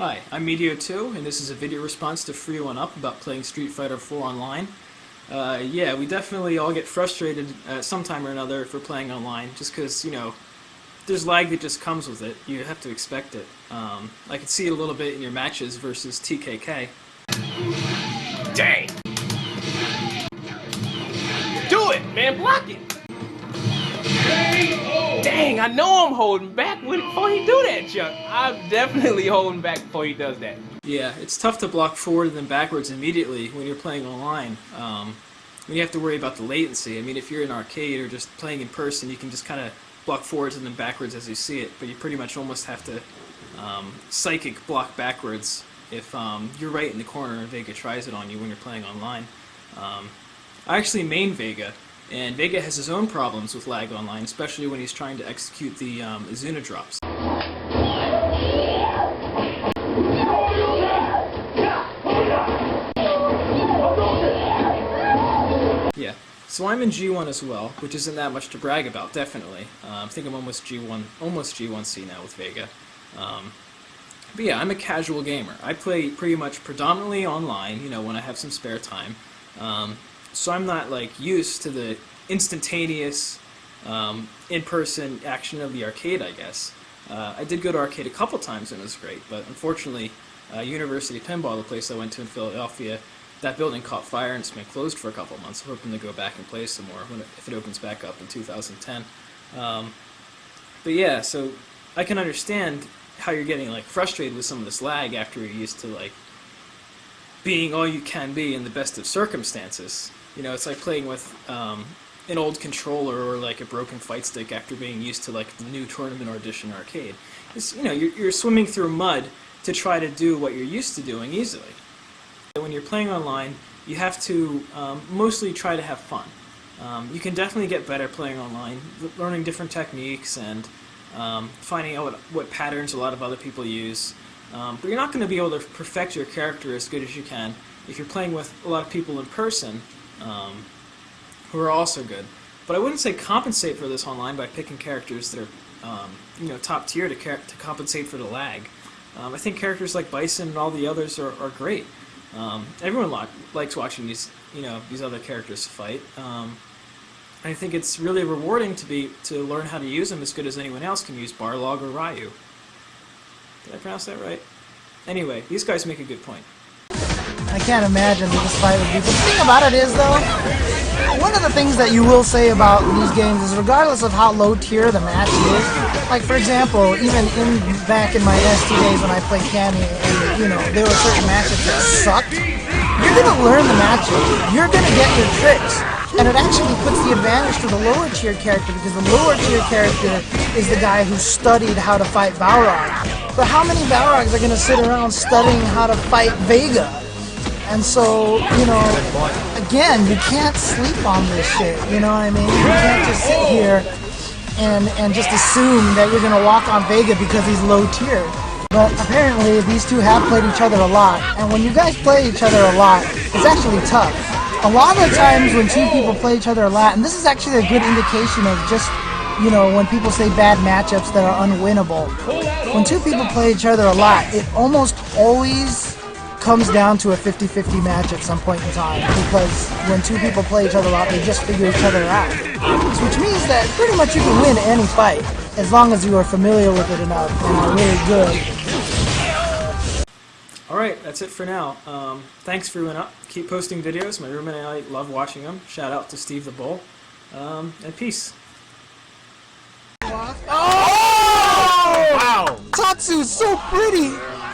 Hi, I'm Medio2, and this is a video response to Free1Up about playing Street Fighter 4 online. Yeah, we definitely all get frustrated at some time or another if we're playing online, just because, you know, there's lag that just comes with it. You have to expect it. I can see it a little bit in your matches versus TKK. Dang! Do it, man! Block it! Dang, I know I'm holding back before he do that, Chuck. I'm definitely holding back before he does that. Yeah, it's tough to block forward and then backwards immediately when you're playing online. When you have to worry about the latency. I mean, if you're in arcade or just playing in person, you can just kind of block forwards and then backwards as you see it, but you pretty much almost have to psychic block backwards if you're right in the corner and Vega tries it on you when you're playing online. I actually main Vega, and Vega has his own problems with lag online, especially when he's trying to execute the Izuna drops. Yeah, so I'm in G1 as well, which isn't that much to brag about, definitely. I think I'm almost G1C now with Vega. But yeah, I'm a casual gamer. I play pretty much predominantly online, you know, when I have some spare time. So I'm not like used to the instantaneous in-person action of the arcade, I guess. I did go to arcade a couple times and it was great, but unfortunately University Pinball, the place I went to in Philadelphia, that building caught fire and it's been closed for a couple of months. I'm hoping to go back and play some more if it opens back up in 2010. But yeah, so I can understand how you're getting like frustrated with some of this lag after you're used to like being all you can be in the best of circumstances. You know, it's like playing with an old controller or like a broken fight stick after being used to like the new tournament or edition arcade. It's, you know, you're swimming through mud to try to do what you're used to doing easily. When you're playing online, you have to mostly try to have fun. You can definitely get better playing online, learning different techniques and finding out what patterns a lot of other people use. But you're not going to be able to perfect your character as good as you can if you're playing with a lot of people in person who are also good. But I wouldn't say compensate for this online by picking characters that are you know, top tier to compensate for the lag. I think characters like Bison and all the others are great. Everyone likes watching these, you know, these other characters fight. I think it's really rewarding to learn how to use them as good as anyone else can use Barlog or Ryu. Did I pronounce that right? Anyway, these guys make a good point. I can't imagine that this fight would be. But the thing about it is, though, one of the things that you will say about these games is regardless of how low tier the match is, like for example, even back in my ST days when I played Cammy, and you know, there were certain matches that sucked, you're going to learn the matches, you're going to get your tricks, and it actually puts the advantage to the lower tier character because the lower tier character is the guy who studied how to fight Balrog. But how many Balrogs are going to sit around studying how to fight Vega? And so, you know, again, you can't sleep on this shit, you know what I mean? You can't just sit here and just assume that you're going to walk on Vega because he's low tier. But apparently, these two have played each other a lot, and when you guys play each other a lot, it's actually tough. A lot of the times when two people play each other a lot, and this is actually a good indication of just, you know, when people say bad matchups that are unwinnable. When two people play each other a lot, it almost always comes down to a 50-50 match at some point in time, because when two people play each other a lot, they just figure each other out. Which means that pretty much you can win any fight, as long as you are familiar with it enough and are really good. Alright, that's it for now. Thanks for Free1Up. Keep posting videos. My roommate and I love watching them. Shout out to Steve the Bull. And peace. Oh! Wow! Tatsu's so pretty!